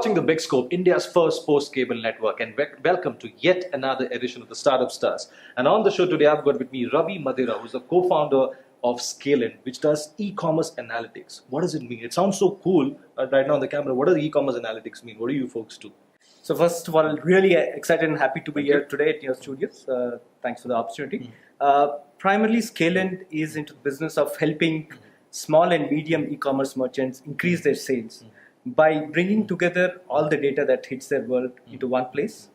watching The Big Scope, India's first post-cable network, and welcome to yet another edition of the Startup Stars. And on the show today, I've got with me Ravi Madira, who's the co-founder of Scalend, which does e-commerce analytics. What does it mean? It sounds so cool right now on the camera. What does e-commerce analytics mean? What do you folks do? So first of all, really excited and happy to be here today at your studios. Thanks for the opportunity. Primarily, Scalend is into the business of helping small and medium e-commerce merchants increase their sales by bringing together all the data that hits their world into one place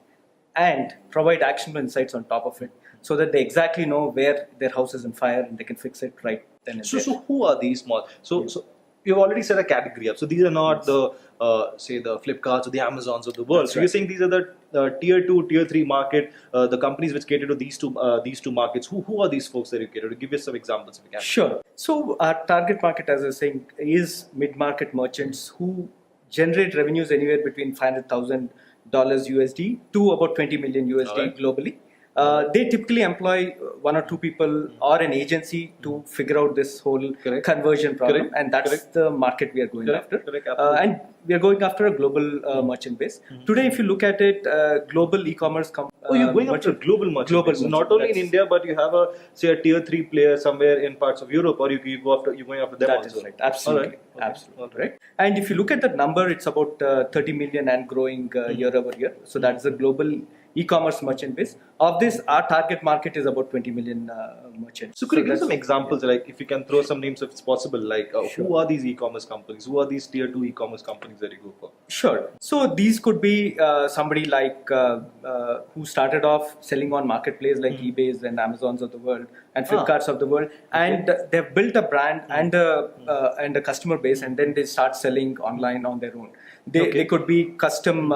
and provide actionable insights on top of it so that they exactly know where their house is on fire and they can fix it right then and there. So who are these small? So you've already set a category up. So these are not the, say, the Flipkarts or the Amazons of the world. That's so right. You're saying these are the tier 2, tier 3 market, the companies which cater to these two markets. Who are these folks that you cater to? Give us some examples if you can. Sure. So our target market, as I was saying, is mid-market merchants who generate revenues anywhere between $500,000 USD to about 20 million USD globally. They typically employ one or two people or an agency to figure out this whole conversion problem, and that's the market we are going after. And we are going after a global merchant base. Today, if you look at it, global e-commerce companies. You're going after global merchants. So not only in India, but you have a tier 3 player somewhere in parts of Europe, or you're going after them also. That is right. Absolutely. Absolutely. Right. And if you look at the number, it's about 30 million and growing year over year. So that's the global e-commerce merchant base. Of this, our target market is about 20 million merchants. So could you give some examples, like if you can throw some names if it's possible, like who are these e-commerce companies? Who are these tier 2 e-commerce companies that you go for? Sure. So these could be somebody like who started off selling on marketplace like eBays and Amazons of the world and Flipkarts of the world, and they've built a brand and a customer base, and then they start selling online on their own. They could be custom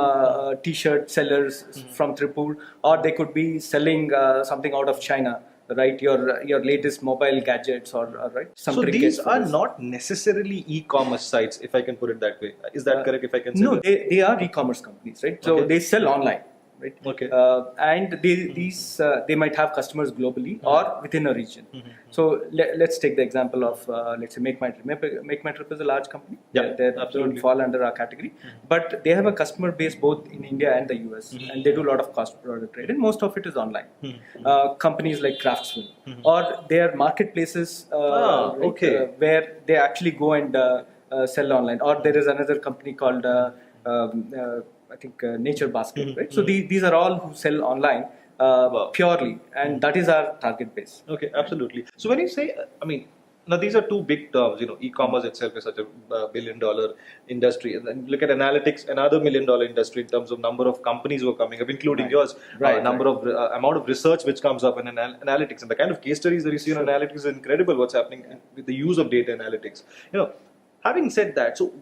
t-shirt sellers from Tripur, or they could be selling something out of China, right? Your latest mobile gadgets or right? Some so these are not necessarily e-commerce sites, if I can put it that way. Is that correct? If I can say no, that? they are e-commerce companies, right? So they sell online. Right. Okay. And they might have customers globally or within a region. So let's take the example of let's say Make My Trip. Make My Trip is a large company. Yeah, they absolutely fall under our category, but they have a customer base both in India and the US, and they do a lot of cross-border trade, and most of it is online. Companies like Craftsman or their marketplaces where they actually go and sell online. Or there is another company called I think Nature Basket, right? So these are all who sell online purely, and that is our target base. Okay, absolutely. So when you say, now these are two big terms. E-commerce itself is such a billion-dollar industry, and then look at analytics, another million-dollar industry in terms of number of companies who are coming up, including yours. Number of amount of research which comes up in analytics, and the kind of case studies that you see in analytics is incredible. What's happening with the use of data analytics? Having said that, so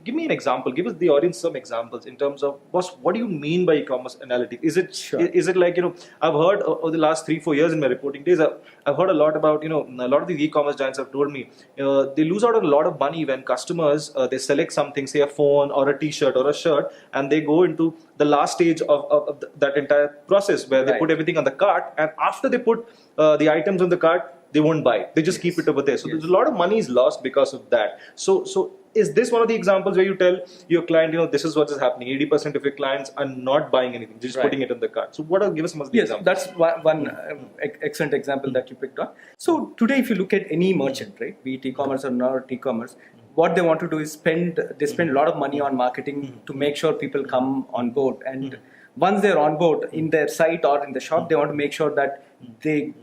give me an example, give us the audience some examples in terms of, what do you mean by e-commerce analytics? Is it like, I've heard over the last 3-4 years in my reporting days, I've heard a lot about, a lot of the e-commerce giants have told me, they lose out a lot of money when customers, they select something, say a phone or a t-shirt or a shirt, and they go into the last stage of that entire process where they put everything on the cart, and after they put the items on the cart, they won't buy. They just keep it over there. So there's a lot of money is lost because of that. So is this one of the examples where you tell your client, this is what is happening? 80% of your clients are not buying anything, just putting it in the cart. So give us some of the examples. That's one excellent example that you picked on. So today, if you look at any merchant, right, be it e-commerce or not e-commerce, what they want to do is spend a lot of money on marketing to make sure people come on board. And once they're on board in their site or in the shop, they want to make sure that they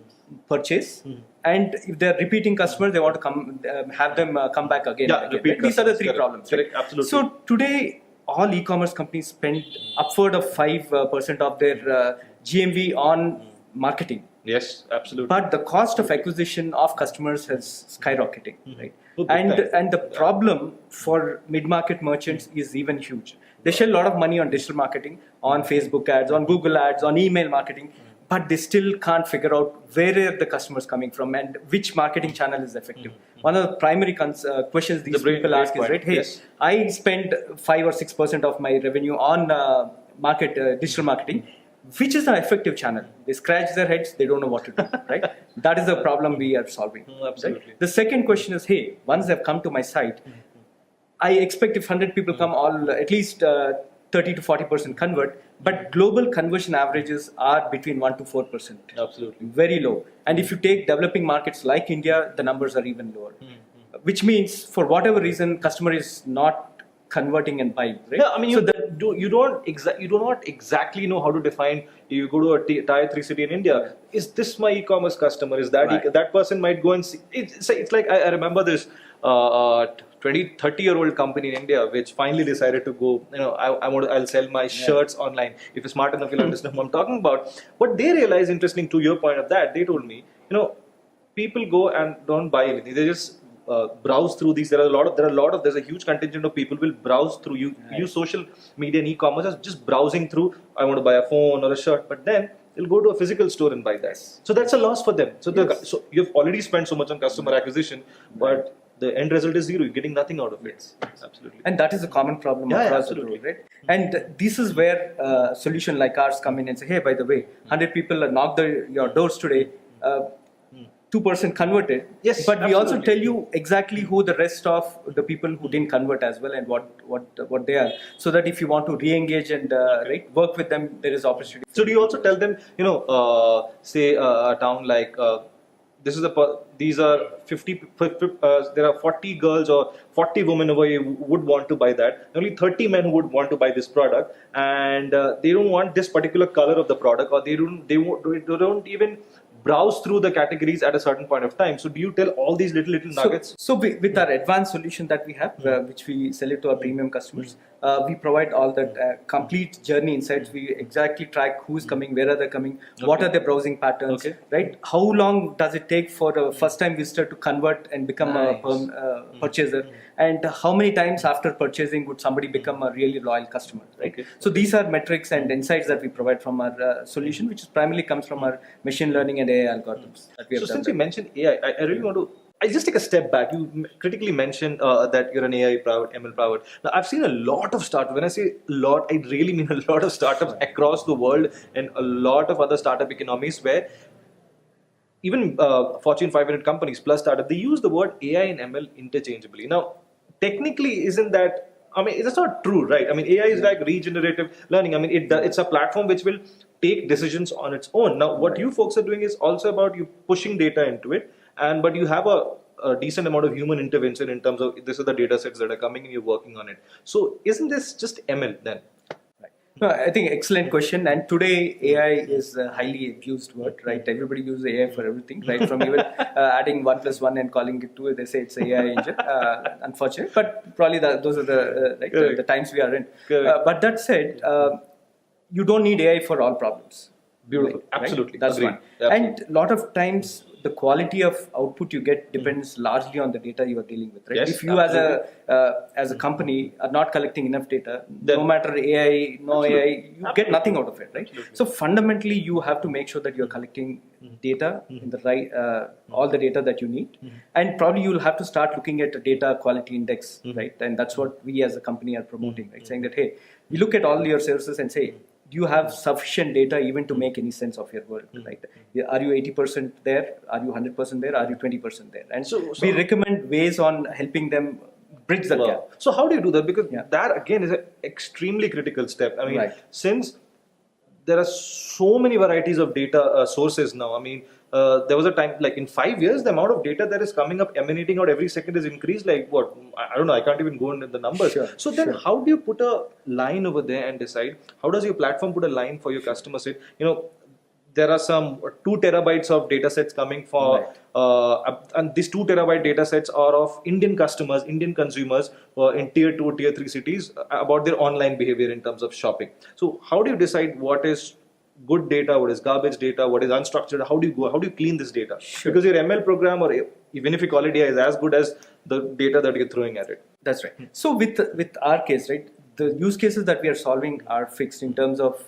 purchase, and if they're repeating customers, they want to have them come back again. These are the three problems. Correct. Absolutely. So today, all e-commerce companies spend upward of 5% of their GMV on marketing. Yes, absolutely. But the cost of acquisition of customers has skyrocketing, right? And the problem for mid-market merchants is even huge. They shell a lot of money on digital marketing, on Facebook ads, on Google ads, on email marketing, but they still can't figure out where are the customers coming from and which marketing channel is effective. One of the primary questions these people ask is, right, hey, I spend 5 or 6% of my revenue on digital marketing. Which is the effective channel? They scratch their heads, they don't know what to do, right? That is the problem we are solving. Absolutely. Right? The second question is, hey, once they've come to my site, I expect if 100 people come, all at least 30 to 40% convert. But global conversion averages are between 1 to 4%. Absolutely. Very low. And if you take developing markets like India, the numbers are even lower. Which means, for whatever reason, customer is not converting and buying. Right? Yeah, I mean, so you do not exactly know how to define. You go to a tier 3 city in India. Is this my e-commerce customer? Is that Right. that person might go and see? It's like I remember this 30-year-old company in India which finally decided to go. I'll sell my shirts online. If you're smart enough, you'll understand what I'm talking about. But they realized, interesting to your point of that, they told me, people go and don't buy anything. They just browse through these. There's a huge contingent of people will browse through. Use social media and e-commerce as just browsing through. I want to buy a phone or a shirt, but then they'll go to a physical store and buy that. So that's a loss for them. So you've already spent so much on customer acquisition, but the end result is zero. You're getting nothing out of it. Absolutely. And that is a common problem across the globe, right? And this is where a solution like ours come in and say, hey, by the way, 100 people knocked your doors today. 2% converted, yes, but we absolutely. also tell you exactly who the rest of the people who didn't convert as well and what they are, so that if you want to re-engage and work with them, there is opportunity. So do you also tell them, say a town like these are 50, there are 40 girls or 40 women over here who would want to buy that. Only 30 men who would want to buy this product, and they don't want this particular color of the product, or they don't even browse through the categories at a certain point of time. So do you tell all these little nuggets? So with our advanced solution that we have, which we sell it to our premium customers, we provide all the complete journey insights. We exactly track who's coming, where are they coming, what are their browsing patterns, right? How long does it take for a first-time visitor to convert and become a purchaser? And how many times after purchasing would somebody become a really loyal customer, right? So these are metrics and insights that we provide from our solution, which primarily comes from our machine learning and AI algorithms that we have. So since you mentioned AI, I really want to. I just take a step back. You critically mentioned that you're an AI powered, ML powered. Now I've seen a lot of startups. When I say a lot, I really mean a lot of startups across the world and a lot of other startup economies where even Fortune 500 companies plus startup, they use the word AI and ML interchangeably. Now, technically, isn't that? I mean, that's not true, right? I mean, AI is like regenerative learning. I mean, it's a platform which will take decisions on its own. Now, what you folks are doing is also about you pushing data into it, but you have a decent amount of human intervention in terms of this are the data sets that are coming and you're working on it. So, isn't this just ML then? No, I think excellent question. And today AI is a highly abused word, right? Everybody uses AI for everything, right? From even adding 1 + 1 and calling it 2, they say it's AI engine. Unfortunate, but probably those are the times we are in. But that said, you don't need AI for all problems. Beautiful, right? absolutely. That's Agreed. one. Absolutely. And a lot of times the quality of output you get depends largely on the data you are dealing with, right? Yes, if you as a company are not collecting enough data, no matter AI, AI, you get nothing out of it, right? Absolutely. So fundamentally, you have to make sure that you're collecting data in the right, all the data that you need, and probably you'll have to start looking at a data quality index, right? And that's what we as a company are promoting, right? Saying that, hey, you look at all your services and say, do you have sufficient data even to make any sense of your work, right? Are you 80% there? Are you 100% there? Are you 20% there? And so we recommend ways on helping them bridge that gap. So how do you do that? Because that again is an extremely critical step. I mean, since there are so many varieties of data sources now. I mean, there was a time, like in 5 years, the amount of data that is coming up, emanating out every second is increased. Like what? I don't know. I can't even go into the numbers. So then how do you put a line over there and decide? How does your platform put a line for your customers? There are some 2 terabytes of data sets coming for, and these 2 terabyte data sets are of Indian customers, Indian consumers in tier 2, tier 3 cities about their online behavior in terms of shopping. So how do you decide what is good data, what is garbage data, what is unstructured? How do you clean this data? Because your ML program, or even if you call it AI, is as good as the data that you're throwing at it. That's right. So with our case, right, the use cases that we are solving are fixed in terms of,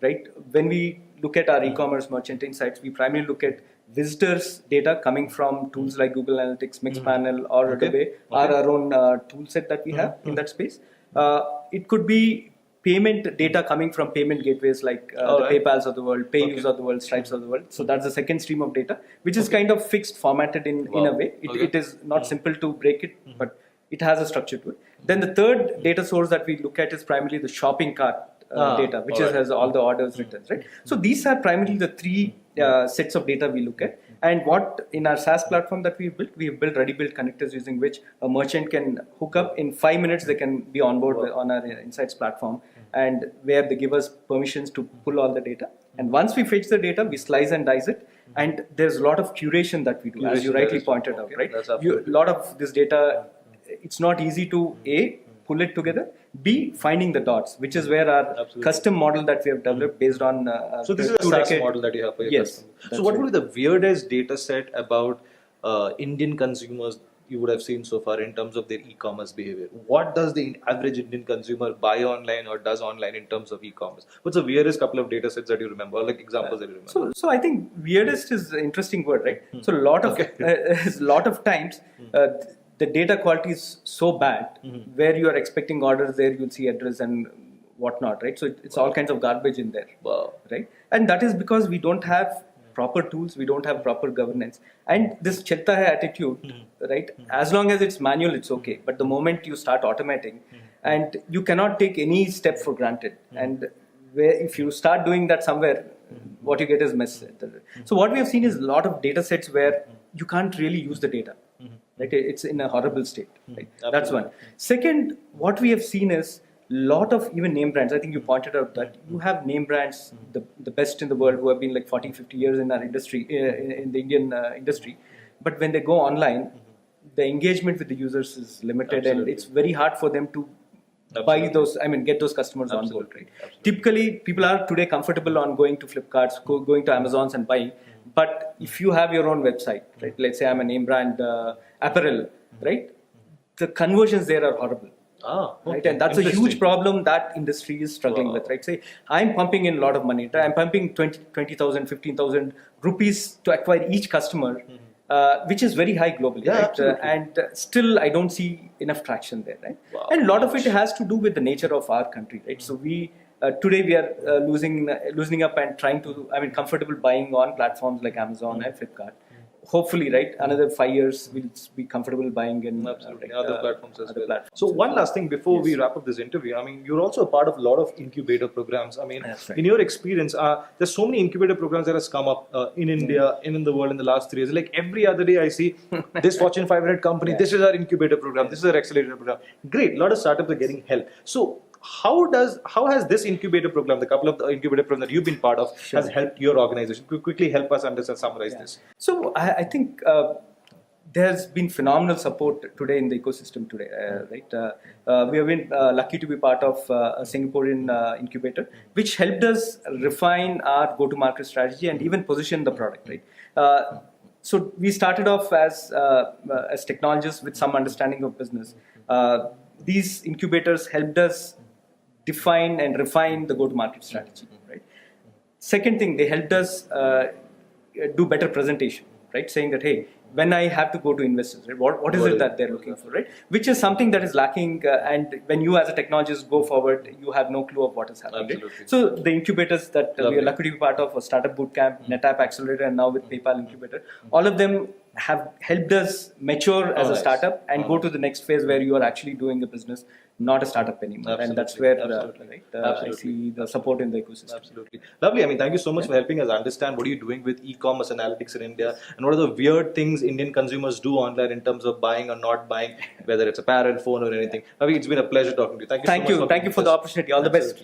right, when we look at our e-commerce merchant insights, we primarily look at visitors data coming from tools like Google Analytics, Mixpanel, or Adobe, or our own tool set that we have in that space. It could be payment data coming from payment gateways like the PayPals of the world, PayUs of the world, Stripes of the world. So that's the second stream of data, which is kind of fixed, formatted in a way. It is not simple to break it, but it has a structure to it. Then the third data source that we look at is primarily the shopping cart data, which has all the orders written, right? So these are primarily the three sets of data we look at. And what in our SaaS platform that we have built ready-built connectors using which a merchant can hook up in 5 minutes. They can be on board on our Insights platform, and where they give us permissions to pull all the data. And once we fetch the data, we slice and dice it. And there's a lot of curation that we do, as you rightly pointed out, right? A lot of this data, it's not easy to A, pull it together, B, finding the dots, which is where our custom model that we have developed based on. So this is a SaaS model that you have for your customers. So what would be the weirdest data set about Indian consumers you would have seen so far in terms of their e-commerce behavior? What does the average Indian consumer buy online or does online in terms of e-commerce? What's the weirdest couple of data sets that you remember, or like examples that you remember? So I think weirdest is an interesting word, right? So a lot of times the data quality is so bad, where you are expecting orders, there you'll see address and whatnot, right? So it's all kinds of garbage in there, right? And that is because we don't have proper tools, we don't have proper governance, and this chelta hai attitude, right? As long as it's manual, it's okay. But the moment you start automating, and you cannot take any step for granted, and where if you start doing that somewhere, what you get is mess. So what we have seen is a lot of data sets where you can't really use the data. Right? It's in a horrible state. Right? That's one. Second, what we have seen is lot of even name brands. I think you pointed out that you have name brands, the best in the world, who have been like 40, 50 years in our industry, in the Indian industry. But when they go online, the engagement with the users is limited, and it's very hard for them to buy those. I mean, get those customers on board. Right? Typically, people are today comfortable on going to Flipkarts, going to Amazons and buying. But if you have your own website, right? Let's say I'm a name brand apparel, right? The conversions there are horrible. Right? And that's a huge problem that industry is struggling with, right? Say, I'm pumping in a lot of money. I'm pumping 20,000, 15,000 rupees to acquire each customer, which is very high globally, right? And still, I don't see enough traction there, right? And a lot of it has to do with the nature of our country, right? So we today we are loosening up and trying to, comfortable buying on platforms like Amazon and Flipkart. Hopefully, right, another 5 years we'll be comfortable buying in other platforms as well. So one last thing before we wrap up this interview, you're also a part of a lot of incubator programs. In your experience, there's so many incubator programs that has come up in India and in the world in the last 3 years. Like every other day I see this Fortune 500 company, this is our incubator program, this is our accelerator program. Great, a lot of startups are getting help. So how has this incubator program, the couple of the incubator programs that you've been part of, has helped your organization? Quickly help us understand, summarize this. So I think there's been phenomenal support today in the ecosystem today, right? We have been lucky to be part of a Singaporean incubator, which helped us refine our go-to-market strategy and even position the product, right? So we started off as technologists with some understanding of business. These incubators helped us define and refine the go-to-market strategy, right? Second thing, they helped us do better presentation, right? Saying that, hey, when I have to go to investors, right, what is it that they're looking for, right? Which is something that is lacking, and when you as a technologist go forward, you have no clue of what is happening. Right? So the incubators that we are lucky to be part of, Startup Bootcamp, NetApp Accelerator, and now with PayPal Incubator, all of them have helped us mature as a startup and go to the next phase where you are actually doing a business, not a startup anymore. And that's where I see the support in the ecosystem. Absolutely. Lovely. Thank you so much for helping us understand what are you doing with e-commerce analytics in India and what are the weird things Indian consumers do online in terms of buying or not buying, whether it's apparel, phone or anything. It's been a pleasure talking to you. Thank you so much. Thank you for the opportunity. All the best.